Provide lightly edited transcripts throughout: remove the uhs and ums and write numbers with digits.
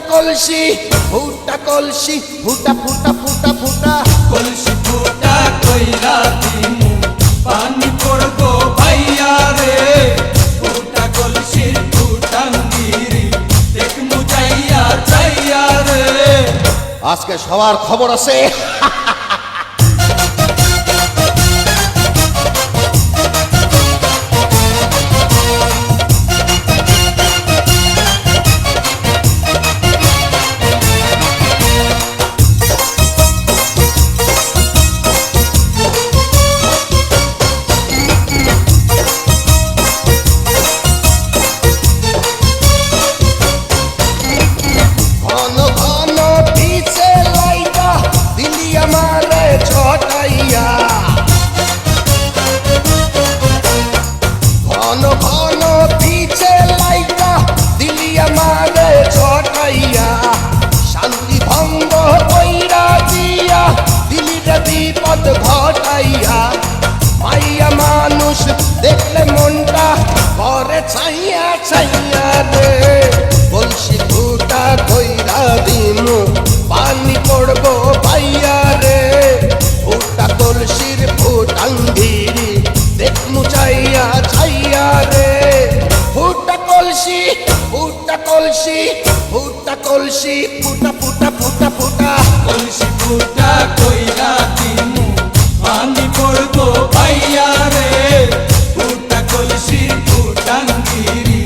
কলসি ফুটা কলসি ফুটা ফুটা ফুটা ফুটা কলসি ফুটা কইরা দিমু পানি পড়বো ভাইয়া রে ফুটা কলসির ফুটাঙ্গিরি দেখমু যাইয়া যাইয়া রে আজকে সবার খবর আছে বিপদ ঘটাইয়া মাইয়া মানুষ দেখলে মনটা করে ছাইয়া ছাইয়া রে কলসি ফুটা কইরা দিমু পানি পড়বো ভাইয়া রে ফুটা কলসির ফুটাঙ্গিরি দেখমু চাইয়া ছাইয়া রে ফুটা কলসি ফুটা কলসি ফুটা কলসি ফুটা ফুটা ফুটা ফুটা কলসি ফুটা কইরা দিমু পানি পড়বো ভাইয়া রে ফুটা কলসির ফুটাঙ্গিরি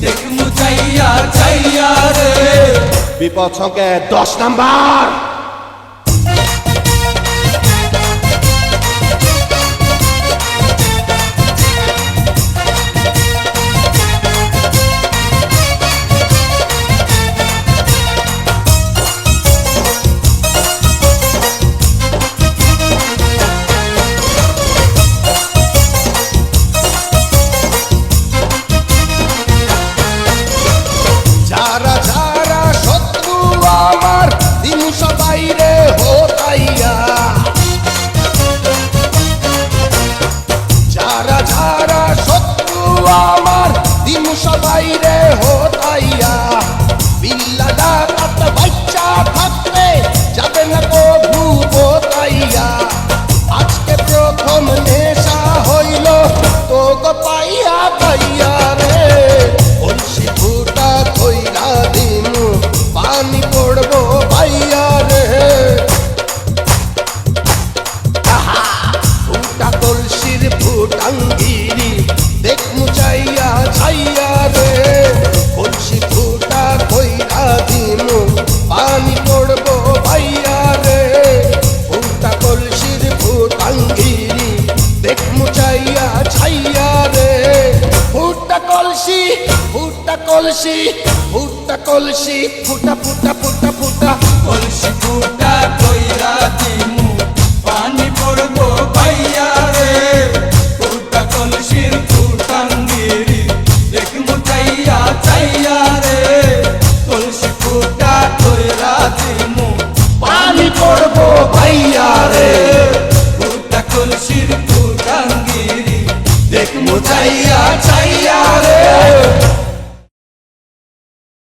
দেখমু যাইয়া যাইয়া রে বিপদ সংকেত 10 নাম্বার বাইরে হোতাইয়া যারা যারা শত্রু আমার দিমু বাইরে হোতাইয়া বিল্লা ডাকাত বাচ্চা থাকতে যাবে না কভু বোতাইয়া আজকে প্রথম নেশা হইল তো গো পাইয়া পাইয়া রে কলসি ফুটা কইরা দিমু পানি পড়বো ভাইয়া রে ফুটা কলসির ফুটাঙ্গিরি দেখমু চাইয়া ছাইয়া রে কলসি ফুটা কইরা দিমু পানি পড়বো ভাইয়া রে ফুটা কলসির ফুটাঙ্গিরি দেখমু চাইয়া ছাইয়া রে ফুটা কলসি ফুটা কলসি ফুটা কলসি ফুটা ফুটা ফুটা ফুটা কলসি ফুটা কইরা দিমু পানি পড়বো ভাইয়া রে ফুটা কলসির ফুটাঙ্গিরি দেখমু যাইয়া যাইয়া রে কলসি ফুটা কইরা দিমু পানি পড়বো ভাইয়া রে ফুটা কলসির ফুটাঙ্গিরি দেখমু যাইয়া যাইয়া রে